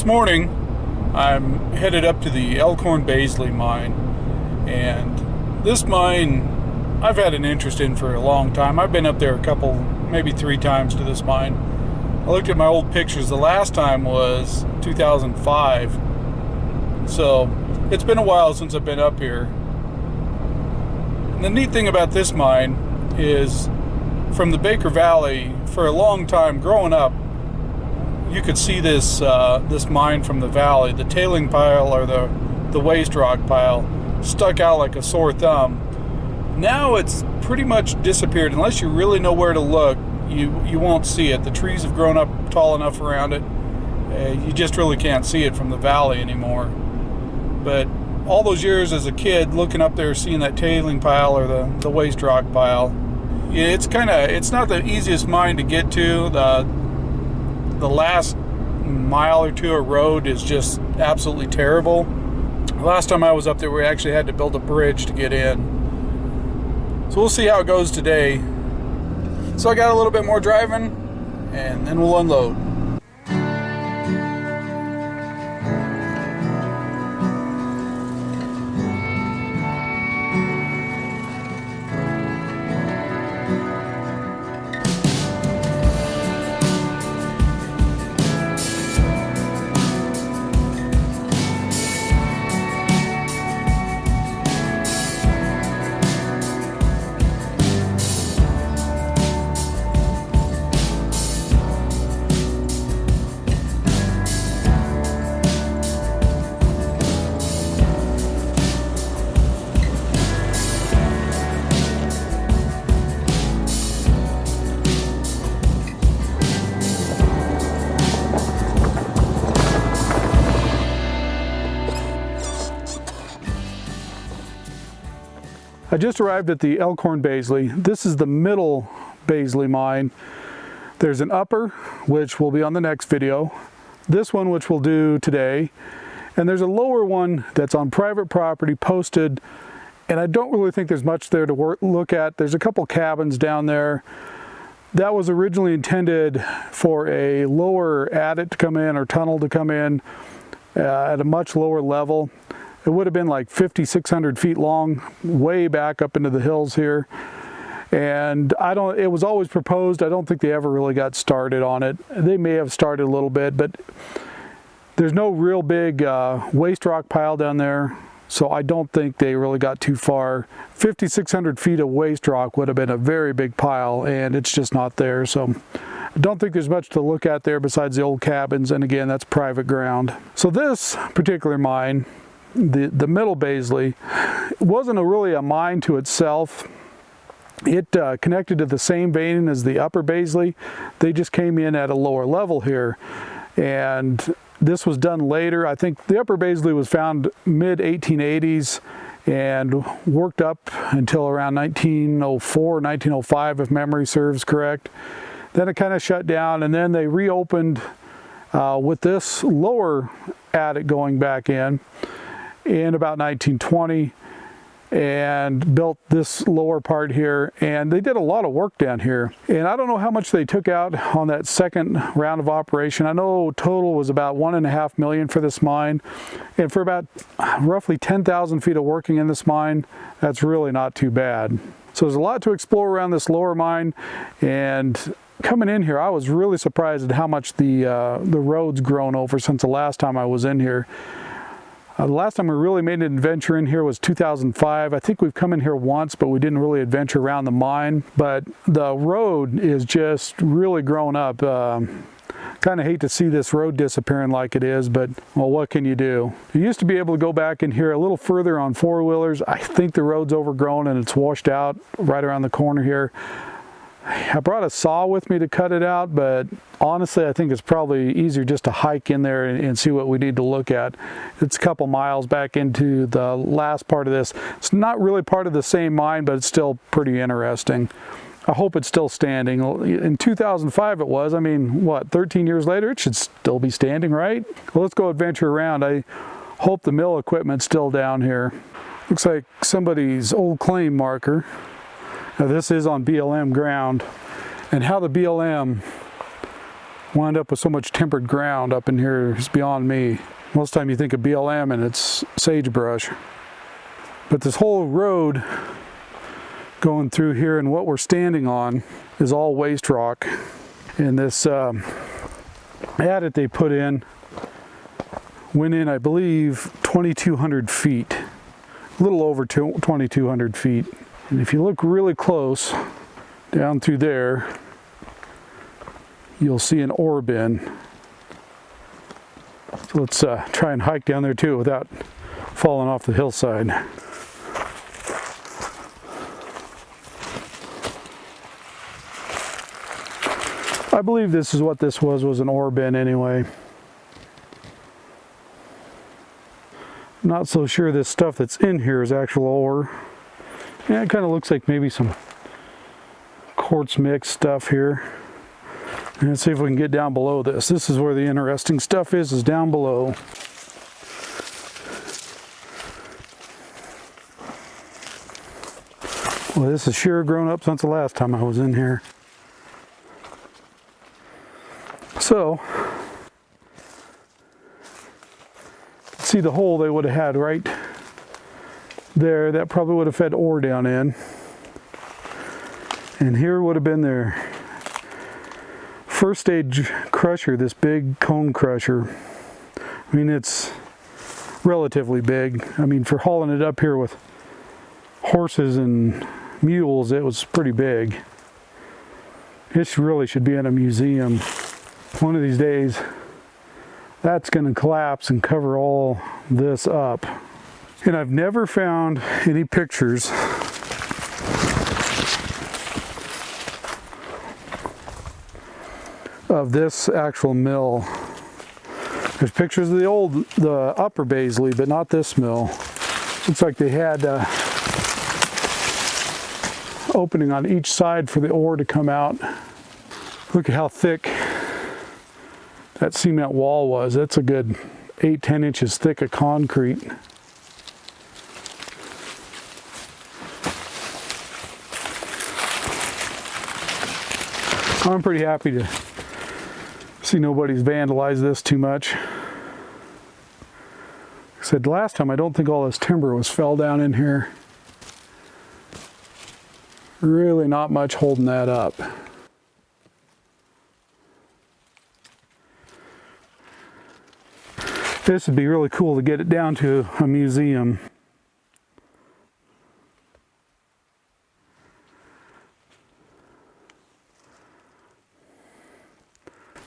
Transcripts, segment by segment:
This morning I'm headed up to the Elkhorn Baisley Mine, and this mine I've had an interest in for a long time. I've been up there a couple, maybe 3 times to this mine. I looked at my old pictures. The last time was 2005, so it's been a while since I've been up here. And the neat thing about this mine is, from the Baker Valley, for a long time growing up, you could see this this mine from the valley. The tailing pile, or the waste rock pile, stuck out like a sore thumb. Now it's pretty much disappeared. Unless you really know where to look, you won't see it. The trees have grown up tall enough around it. You just really can't see it from the valley anymore. But all those years as a kid, looking up there, seeing that tailing pile or the waste rock pile, it's not the easiest mine to get to. The last mile or two of road is just absolutely terrible. Last time I was up there, we actually had to build a bridge to get in. So we'll see how it goes today. So I got a little bit more driving, and then we'll unload. I just arrived at the Elkhorn Baisley. This is the middle Baisley mine. There's an upper, which will be on the next video. This one, which we'll do today. And there's a lower one that's on private property, posted, and I don't really think there's much there to look at. There's a couple cabins down there. That was originally intended for a lower adit to come in, or tunnel to come in at a much lower level. It would have been like 5,600 feet long, way back up into the hills here. And it was always proposed. I don't think they ever really got started on it. They may have started a little bit, but there's no real big waste rock pile down there. So I don't think they really got too far. 5,600 feet of waste rock would have been a very big pile, and it's just not there. So I don't think there's much to look at there besides the old cabins. And again, that's private ground. So this particular mine, the middle Baisley, wasn't really a mine to itself. It connected to the same vein as the upper Baisley. They just came in at a lower level here, and this was done later. I think the upper Baisley was found mid-1880s and worked up until around 1904, 1905, if memory serves correct. Then it kind of shut down, and then they reopened with this lower adit going back in about 1920, and built this lower part here, and they did a lot of work down here. And I don't know how much they took out on that second round of operation. I know total was about $1.5 million for this mine, and for about roughly 10,000 feet of working in this mine, that's really not too bad. So there's a lot to explore around this lower mine, and coming in here, I was really surprised at how much the road's grown over since the last time I was in here. The last time we really made an adventure in here was 2005. I think we've come in here once, but we didn't really adventure around the mine. But the road is just really grown up. Kind of hate to see this road disappearing like it is, but well, what can you do? You used to be able to go back in here a little further on four-wheelers. I think the road's overgrown and it's washed out right around the corner here. I brought a saw with me to cut it out, but honestly I think it's probably easier just to hike in there and see what we need to look at. It's a couple miles back into the last part of this. It's not really part of the same mine, but it's still pretty interesting. I hope it's still standing. In 2005 it was. I mean, what, 13 years later, it should still be standing, right? Well, let's go adventure around. I hope the mill equipment's still down here. Looks like somebody's old claim marker. Now this is on BLM ground, and how the BLM wind up with so much tempered ground up in here is beyond me. Most time you think of BLM and it's sagebrush. But this whole road going through here and what we're standing on is all waste rock. And this adit they put in went in, I believe, 2,200 feet. A little over 2,200 feet. And if you look really close down through there, you'll see an ore bin. So let's try and hike down there too without falling off the hillside. I believe this is what this was an ore bin anyway. Not so sure this stuff that's in here is actual ore. Yeah, it kind of looks like maybe some quartz mix stuff here. And let's see if we can get down below this. This is where the interesting stuff is down below. Well, this has sure grown up since the last time I was in here. So, see the hole they would have had right there. That probably would have fed ore down in. And here would have been their first stage crusher, this big cone crusher. I mean, it's relatively big. I mean, for hauling it up here with horses and mules, it was pretty big. It really should be in a museum. One of these days, that's going to collapse and cover all this up. And I've never found any pictures of this actual mill. There's pictures of the upper Baisley, but not this mill. Looks like they had opening on each side for the ore to come out. Look at how thick that cement wall was. That's a good 8-10 inches thick of concrete. I'm pretty happy to see nobody's vandalized this too much. Like I said last time, I don't think all this timber fell down in here. Really not much holding that up. This would be really cool to get it down to a museum.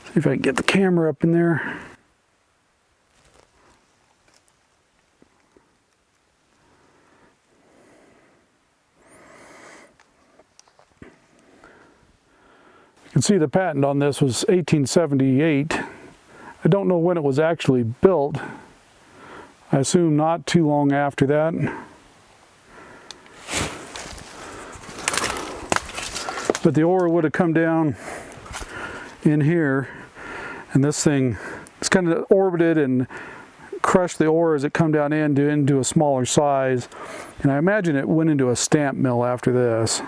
See if I can get the camera up in there. You can see the patent on this was 1878. I don't know when it was actually built. I assume not too long after that. But the ore would have come down in here, and this thing, it's kind of orbited and crushed the ore as it come down into a smaller size. And I imagine it went into a stamp mill after this.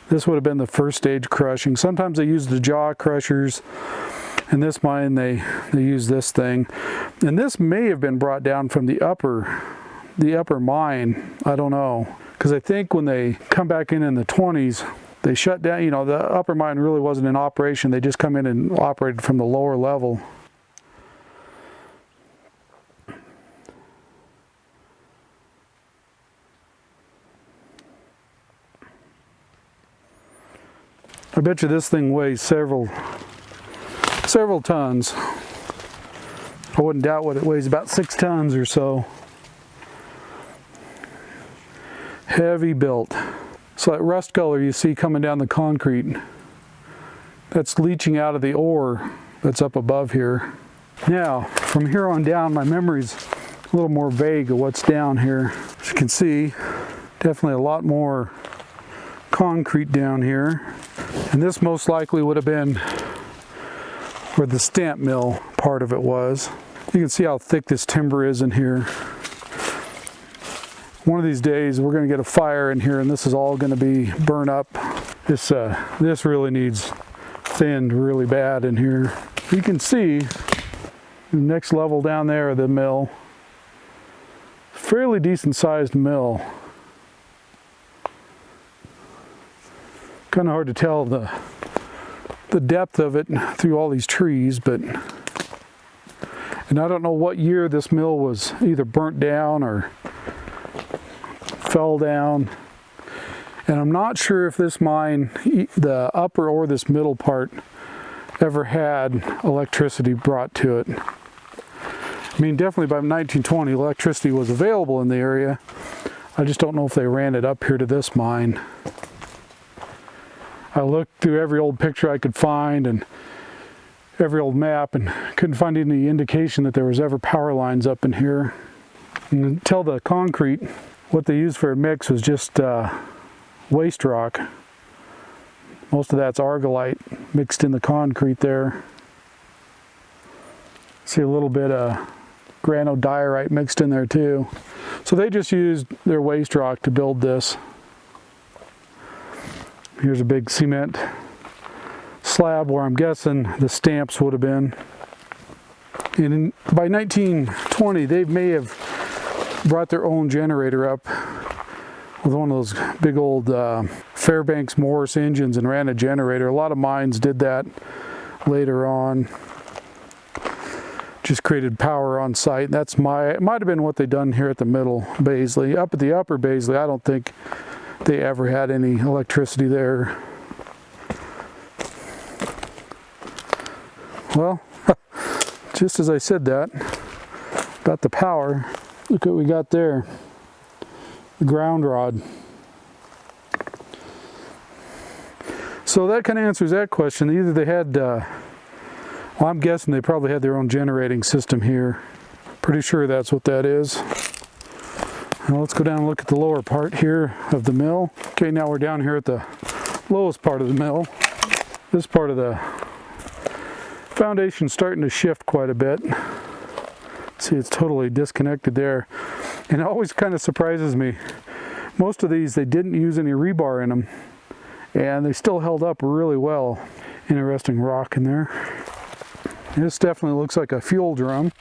This would have been the first stage crushing. Sometimes they use the jaw crushers. In this mine, they use this thing. And this may have been brought down from the upper mine. I don't know. Because I think when they come back in the 20s, they shut down, you know, the upper mine really wasn't in operation. They just come in and operated from the lower level. I bet you this thing weighs several tons. I wouldn't doubt what it weighs, about 6 tons or so. Heavy built. So that rust color you see coming down the concrete, that's leaching out of the ore that's up above here. Now, from here on down, my memory's a little more vague of what's down here. As you can see, definitely a lot more concrete down here. And this most likely would have been where the stamp mill part of it was. You can see how thick this timber is in here. One of these days we're going to get a fire in here and this is all going to be burned up. This really needs thinned really bad in here. You can see the next level down there of the mill. Fairly decent sized mill. Kind of hard to tell the depth of it through all these trees, but and I don't know what year this mill was either burnt down or fell down. And I'm not sure if this mine, the upper or this middle part, ever had electricity brought to it. I mean, definitely by 1920 electricity was available in the area. I just don't know if they ran it up here to this mine. I looked through every old picture I could find and every old map and couldn't find any indication that there was ever power lines up in here. And until the concrete, what they used for a mix was just waste rock. Most of that's argillite mixed in the concrete there. See a little bit of granodiorite mixed in there too. So they just used their waste rock to build this. Here's a big cement slab where I'm guessing the stamps would have been. And by 1920, they may have brought their own generator up with one of those big old Fairbanks Morse engines and ran a generator. A lot of mines did that later on. Just created power on site. It might have been what they done here at the middle Baisley. Up at the upper Baisley, I don't think they ever had any electricity there. Well, just as I said that about the power, look what we got there. The ground rod. So that kind of answers that question. Either they had, well, I'm guessing they probably had their own generating system here. Pretty sure that's what that is. Now let's go down and look at the lower part here of the mill. Okay, now we're down here at the lowest part of the mill. This part of the foundation's starting to shift quite a bit. See, it's totally disconnected there. And it always kind of surprises me. Most of these, they didn't use any rebar in them, and they still held up really well. Interesting rock in there. This definitely looks like a fuel drum.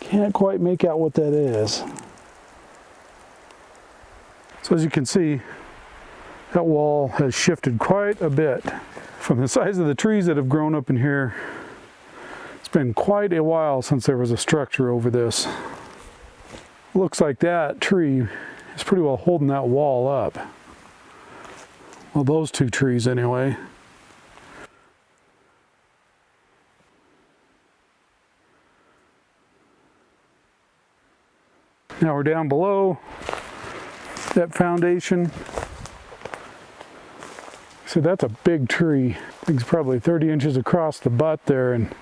Can't quite make out what that is. So as you can see, that wall has shifted quite a bit from the size of the trees that have grown up in here. It's been quite a while since there was a structure over this. Looks like that tree is pretty well holding that wall up. Well, those two trees anyway. Now we're down below that foundation. So that's a big tree. I think it's probably 30 inches across the butt there. And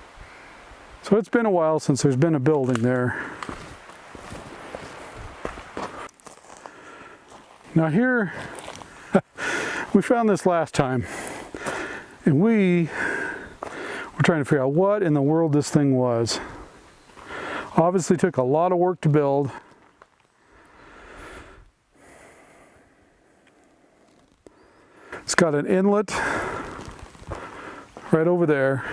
so it's been a while since there's been a building there. Now here, we found this last time, and we were trying to figure out what in the world this thing was. Obviously took a lot of work to build. It's got an inlet right over there,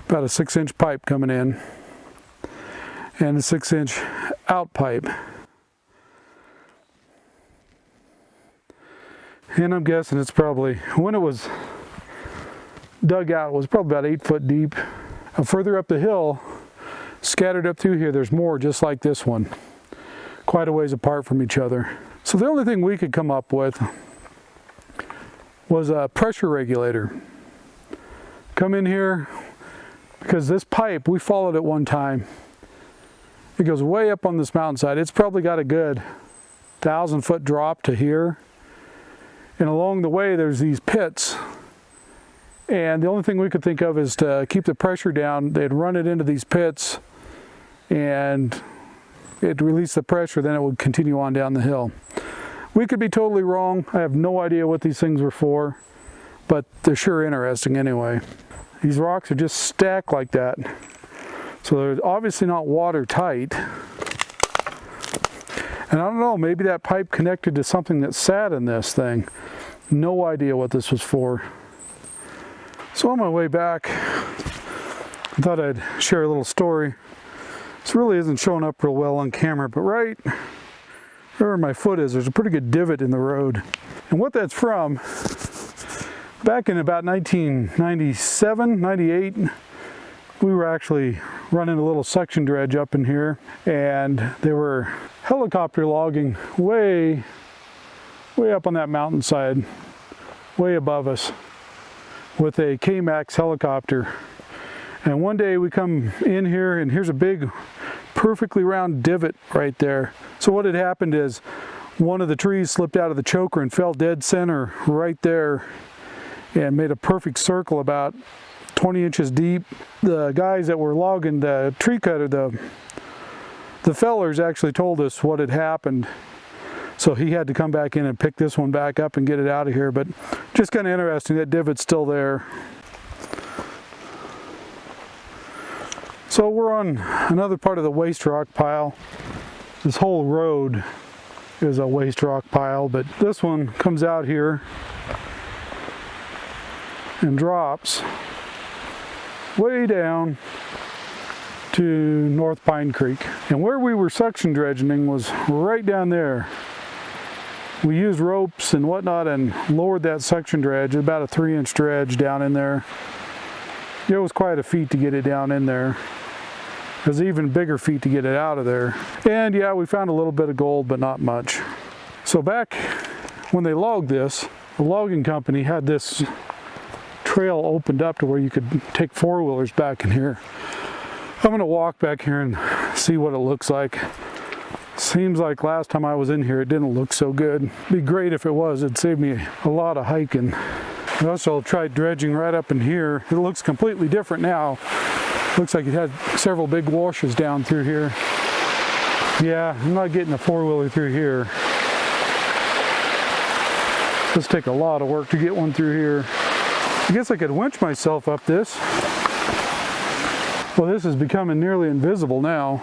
about a 6-inch pipe coming in, and a 6-inch out pipe. And I'm guessing it's probably, when it was dug out, it was probably about 8 foot deep. And further up the hill, scattered up through here, there's more just like this one, quite a ways apart from each other. So the only thing we could come up with was a pressure regulator. Come in here, because this pipe, we followed it one time. It goes way up on this mountainside. It's probably got a good 1,000-foot drop to here. And along the way, there's these pits. And the only thing we could think of is to keep the pressure down, they'd run it into these pits and it'd release the pressure, then it would continue on down the hill. We could be totally wrong. I have no idea what these things were for, but they're sure interesting anyway. These rocks are just stacked like that. So they're obviously not watertight. And I don't know, maybe that pipe connected to something that sat in this thing. No idea what this was for. So on my way back, I thought I'd share a little story. This really isn't showing up real well on camera, but right where my foot is, there's a pretty good divot in the road. And what that's from, back in about 1997, 98, we were actually running a little suction dredge up in here, and they were helicopter logging way up on that mountainside, way above us, with a K-Max helicopter. And one day we come in here, and here's a big, perfectly round divot right there. So what had happened is one of the trees slipped out of the choker and fell dead center right there and made a perfect circle about 20 inches deep. The guys that were logging the tree cutter, the fellers actually told us what had happened. So he had to come back in and pick this one back up and get it out of here. But just kind of interesting, that divot's still there. So we're on another part of the waste rock pile. This whole road is a waste rock pile, but this one comes out here and drops way down to North Pine Creek. And where we were suction dredging was right down there. We used ropes and whatnot and lowered that suction dredge, about a 3-inch dredge down in there. It was quite a feat to get it down in there. It was even bigger feat to get it out of there. And yeah, we found a little bit of gold, but not much. So back when they logged this, the logging company had this trail opened up to where you could take four-wheelers back in here. I'm gonna walk back here and see what it looks like. Seems like last time I was in here it didn't look so good. It'd be great if it was. It'd save me a lot of hiking. I also tried dredging right up in here. It looks completely different now. Looks like it had several big washes down through here. Yeah, I'm not getting a four-wheeler through here. This take a lot of work to get one through here. I guess I could winch myself up this. Well, this is becoming nearly invisible now.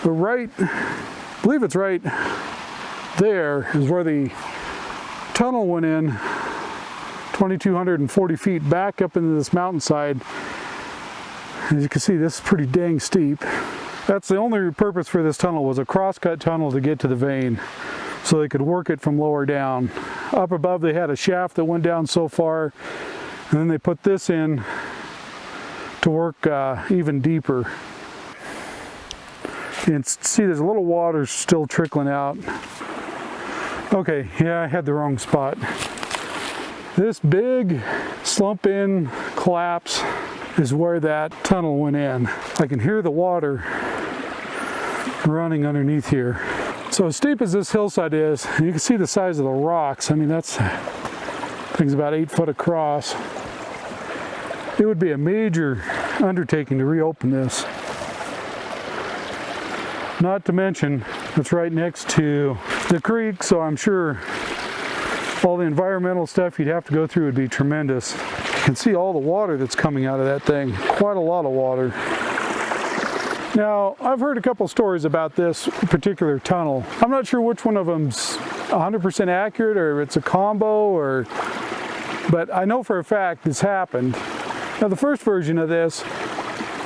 But right, I believe it's right there is where the tunnel went in, 2,240 feet back up into this mountainside. As you can see, this is pretty dang steep. That's the only purpose for this tunnel, was a cross-cut tunnel to get to the vein, so they could work it from lower down. Up above they had a shaft that went down so far, and then they put this in to work even deeper. You can see there's a little water still trickling out. Okay, yeah, I had the wrong spot. This big slump in collapse is where that tunnel went in. I can hear the water running underneath here. So as steep as this hillside is, you can see the size of the rocks. I mean, thing's about 8 foot across. It would be a major undertaking to reopen this. Not to mention, it's right next to the creek, so I'm sure all the environmental stuff you'd have to go through would be tremendous. You can see all the water that's coming out of that thing. Quite a lot of water. Now, I've heard a couple stories about this particular tunnel. I'm not sure which one of them's 100% accurate, or it's a combo, but I know for a fact this happened. Now, the first version of this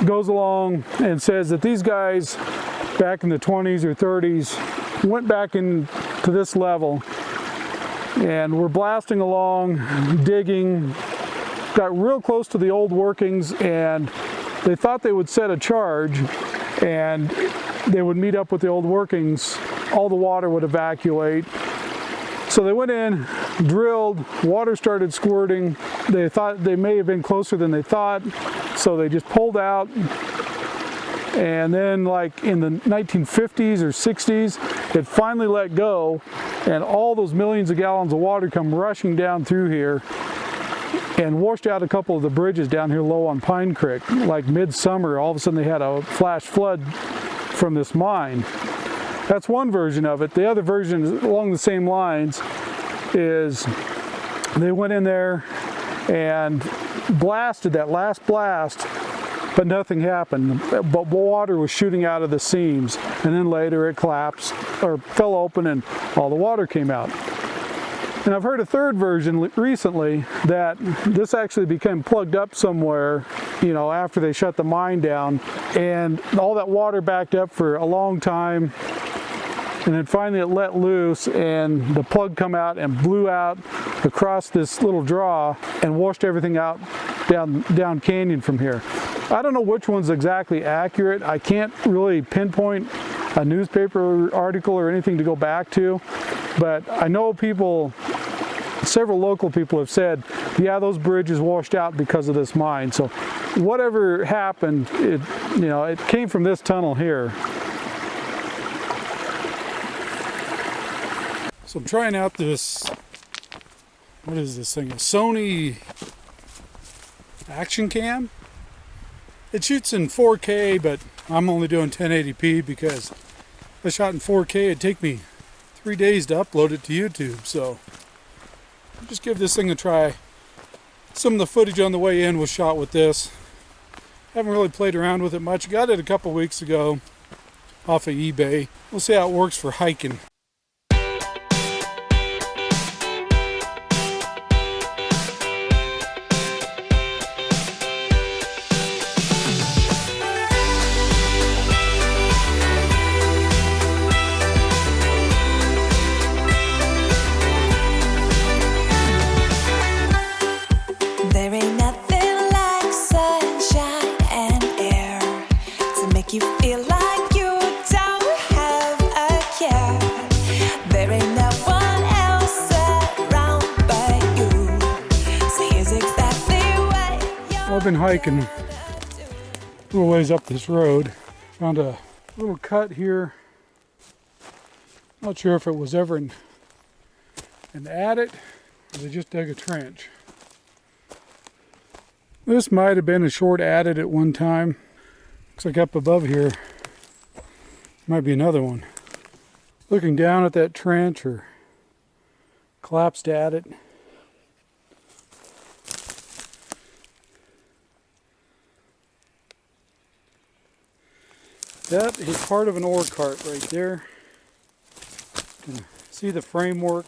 goes along and says that these guys back in the 20s or 30s went back into this level and were blasting along, digging, got real close to the old workings, and they thought they would set a charge and they would meet up with the old workings. All the water would evacuate. So they went in, drilled, water started squirting. They thought they may have been closer than they thought, so they just pulled out. And then, like in the 1950s or 60s, it finally let go, and all those millions of gallons of water come rushing down through here and washed out a couple of the bridges down here low on Pine Creek. Like midsummer, all of a sudden they had a flash flood from this mine. That's one version of it. The other version along the same lines is they went in there and blasted that last blast, but nothing happened. But water was shooting out of the seams, and then later it collapsed or fell open and all the water came out. And I've heard a third version recently that this actually became plugged up somewhere, you know, after they shut the mine down, and all that water backed up for a long time, and then finally it let loose and the plug come out and blew out across this little draw and washed everything out down canyon from here. I don't know which one's exactly accurate. I can't really pinpoint a newspaper article or anything to go back to, but I know several local people have said, yeah, those bridges washed out because of this mine. So whatever happened, it came from this tunnel here. So I'm trying out this, what is this thing? A Sony action cam. It shoots in 4K, but I'm only doing 1080p because if I shot in 4K, it'd take me 3 days to upload it to YouTube. So I'll just give this thing a try. Some of the footage on the way in was shot with this. Haven't really played around with it much. Got it a couple weeks ago off of eBay. We'll see how it works for hiking. You feel like you don't have a care. There ain't no one else around but you. So here's exactly what you're I've been hiking a little ways up this road. Found a little cut here. Not sure if it was ever an adit or they just dug a trench. This might have been a short adit at one time. Looks like up above here might be another one. Looking down at that trench or collapsed adit. That is part of an ore cart right there. You can see the framework.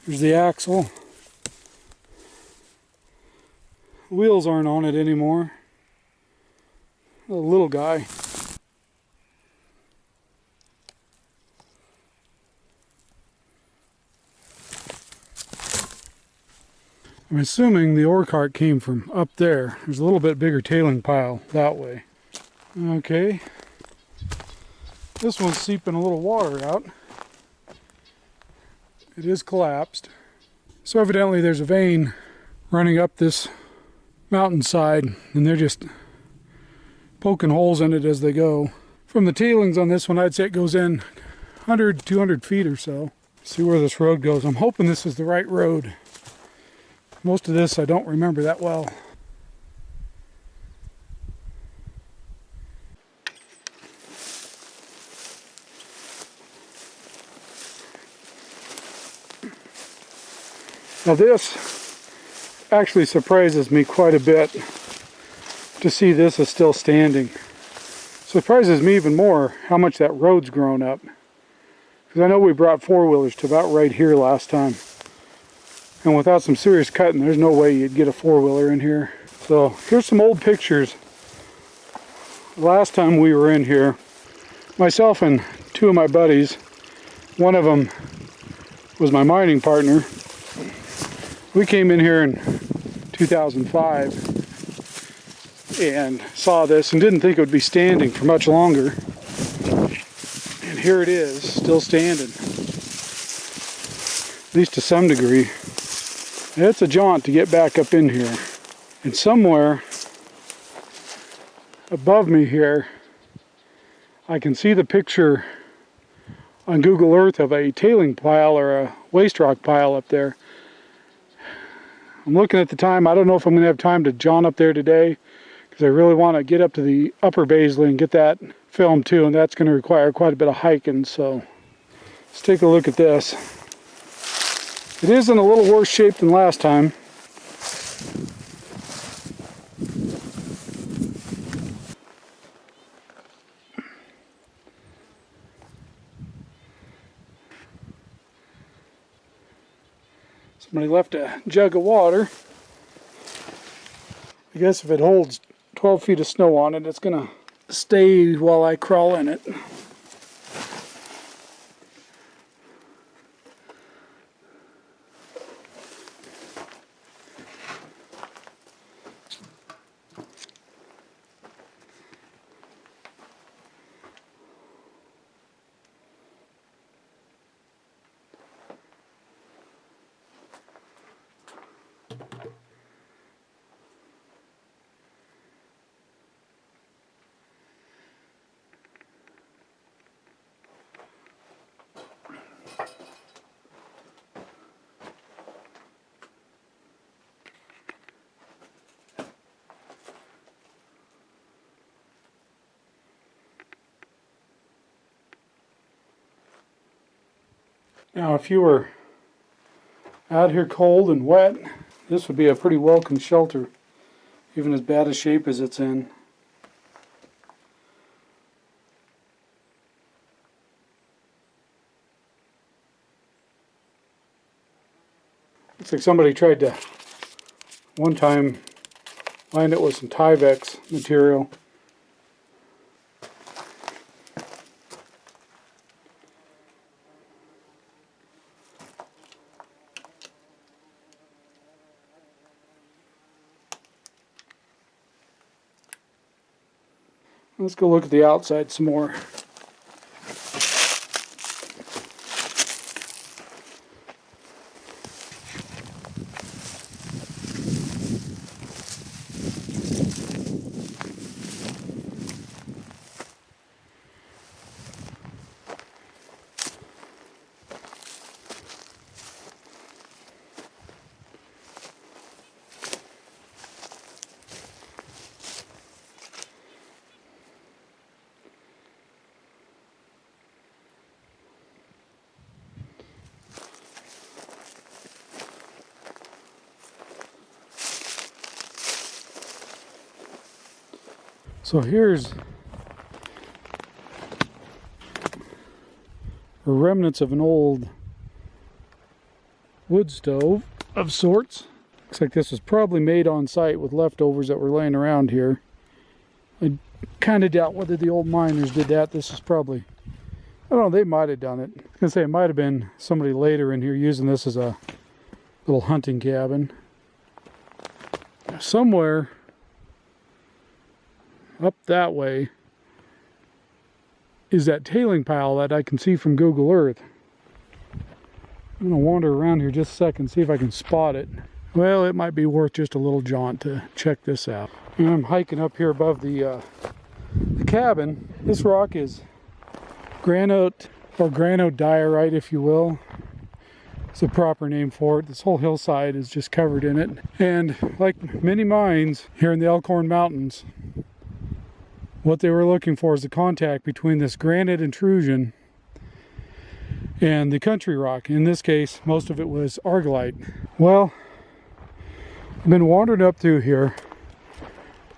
There's the axle. Wheels aren't on it anymore. A little guy. I'm assuming the ore cart came from up there. There's a little bit bigger tailing pile that way. Okay. This one's seeping a little water out. It is collapsed. So evidently there's a vein running up this mountainside and they're just poking holes in it as they go. From the tailings on this one, I'd say it goes in 100, 200 feet or so. See where this road goes. I'm hoping this is the right road. Most of this I don't remember that well. Now this actually surprises me quite a bit to see this is still standing. Surprises me even more how much that road's grown up. Because I know we brought four-wheelers to about right here last time. And without some serious cutting, there's no way you'd get a four-wheeler in here. So here's some old pictures. Last time we were in here, myself and two of my buddies, one of them was my mining partner. We came in here in 2005 and saw this and didn't think it would be standing for much longer. And here it is, still standing. At least to some degree. It's a jaunt to get back up in here. And somewhere above me here, I can see the picture on Google Earth of a tailing pile or a waste rock pile up there. I'm looking at the time. I don't know if I'm going to have time to jaunt up there today because I really want to get up to the upper Baisley and get that filmed too, and that's going to require quite a bit of hiking. So let's take a look at this. It is in a little worse shape than last time. Somebody left a jug of water. I guess if it holds 12 feet of snow on it, it's gonna stay while I crawl in it. Now, if you were out here cold and wet, this would be a pretty welcome shelter, even as bad a shape as it's in. Looks like somebody tried to, one time, line it with some Tyvek material. Let's go look at the outside some more. So here's the remnants of an old wood stove of sorts. Looks like this was probably made on site with leftovers that were laying around here. I kind of doubt whether the old miners did that. This is probably, I don't know, they might have done it. I was going to say it might have been somebody later in here using this as a little hunting cabin. Somewhere up that way is that tailing pile that I can see from Google Earth. I'm going to wander around here just a second, see if I can spot it. Well, it might be worth just a little jaunt to check this out. And I'm hiking up here above the cabin. This rock is granite or granodiorite, if you will. It's a proper name for it. This whole hillside is just covered in it. And like many mines here in the Elkhorn Mountains, what they were looking for is the contact between this granite intrusion and the country rock. In this case, most of it was argillite. Well, I've been wandering up through here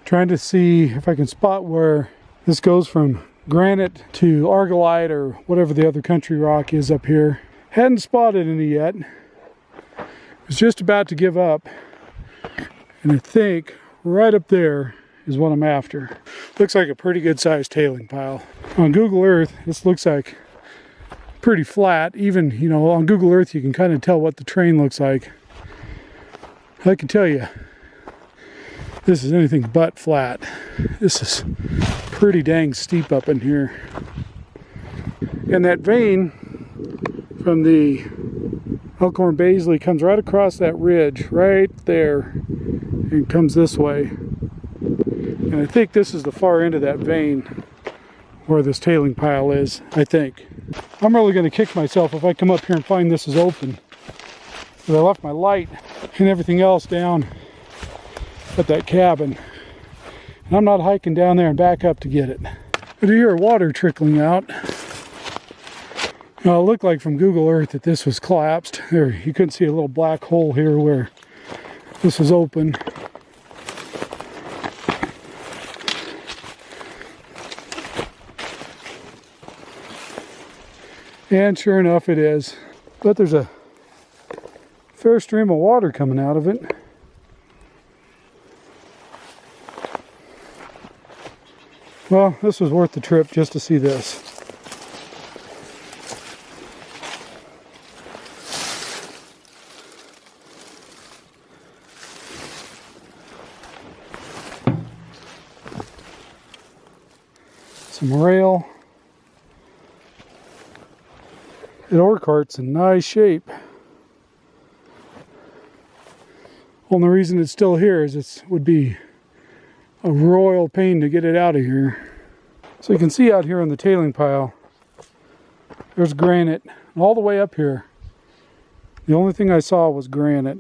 trying to see if I can spot where this goes from granite to argillite or whatever the other country rock is up here. Hadn't spotted any yet. Was just about to give up. And I think right up there is what I'm after. Looks like a pretty good sized tailing pile. On Google Earth, this looks like pretty flat. Even, you know, on Google Earth you can kind of tell what the terrain looks like. I can tell you, this is anything but flat. This is pretty dang steep up in here. And that vein from the Elkhorn Baisley comes right across that ridge right there and comes this way. And I think this is the far end of that vein where this tailing pile is, I think. I'm really going to kick myself if I come up here and find this is open. But I left my light and everything else down at that cabin. And I'm not hiking down there and back up to get it. I do hear water trickling out. Now, it looked like from Google Earth that this was collapsed. There, you couldn't see a little black hole here where this was open. And sure enough, it is. But there's a fair stream of water coming out of it. Well, this was worth the trip just to see this. Some rail. The ore cart's in nice shape. Only reason it's still here is it would be a royal pain to get it out of here. So you can see out here on the tailing pile, there's granite all the way up here. The only thing I saw was granite.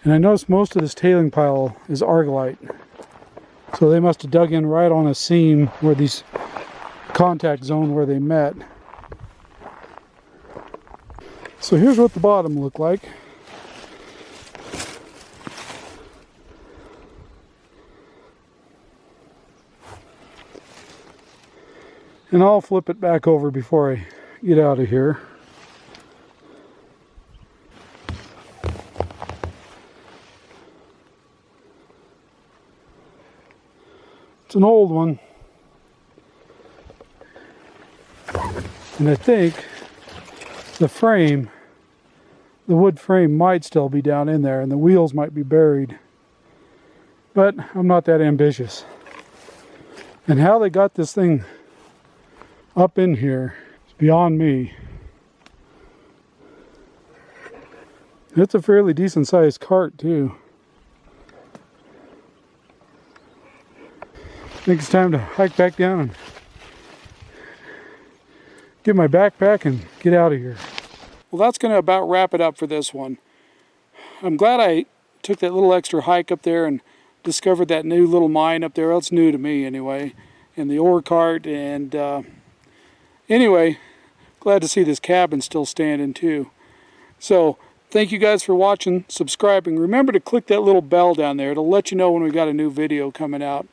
And I noticed most of this tailing pile is argillite. So they must have dug in right on a seam where these contact zone where they met. So here's what the bottom looked like. And I'll flip it back over before I get out of here. It's an old one. And I think the frame, the wood frame might still be down in there and the wheels might be buried. But I'm not that ambitious. And how they got this thing up in here is beyond me. It's a fairly decent sized cart too. I think it's time to hike back down and get my backpack and get out of here. Well, that's going to about wrap it up for this one. I'm glad I took that little extra hike up there and discovered that new little mine up there. Well, it's new to me anyway. And the ore cart, and anyway, glad to see this cabin still standing too. So thank you guys for watching, subscribing. Remember to click that little bell down there. It'll let you know when we got a new video coming out,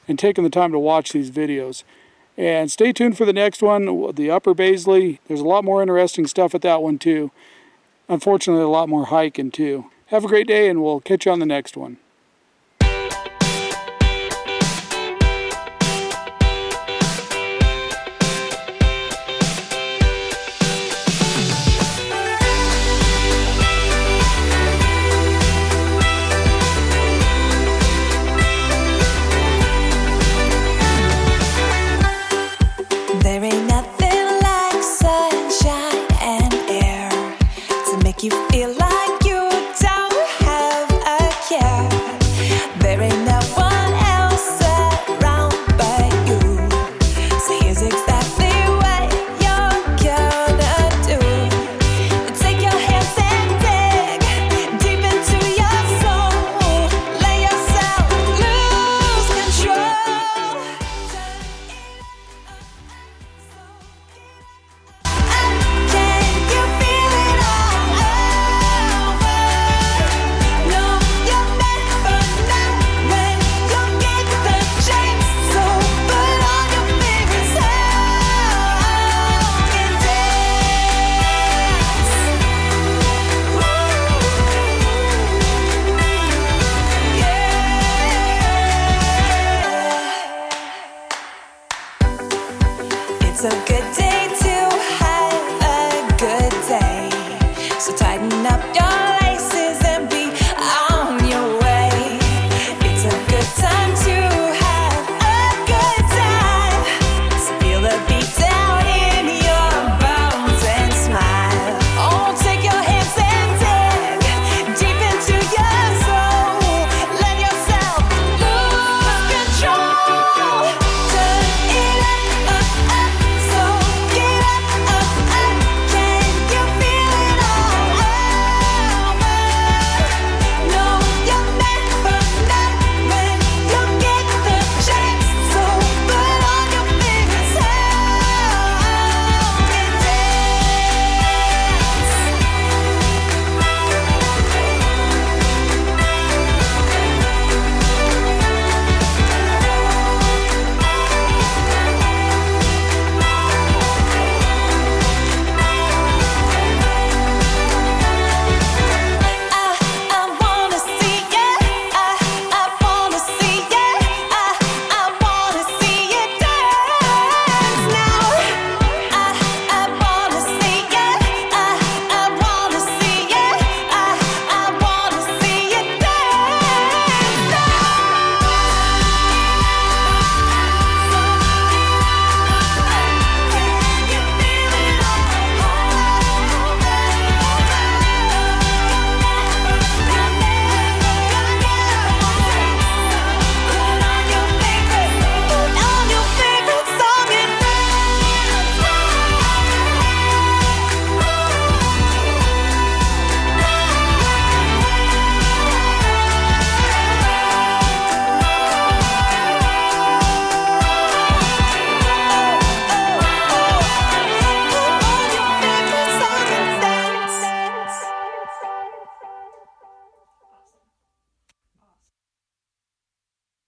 and taking the time to watch these videos. And stay tuned for the next one, the Upper Baisley. There's a lot more interesting stuff at that one too. Unfortunately, a lot more hiking too. Have a great day, and we'll catch you on the next one. There ain't nothing like sunshine and air to make you feel like you don't have a care. There ain't no one else around but you. So here's exactly what you're gonna do. Take your hands and dig deep into your soul. Let yourself lose control. Can you feel it all over? No, you'll never know when you'll get the chance. So put on your favorite song and dance. Yeah. It's a good day.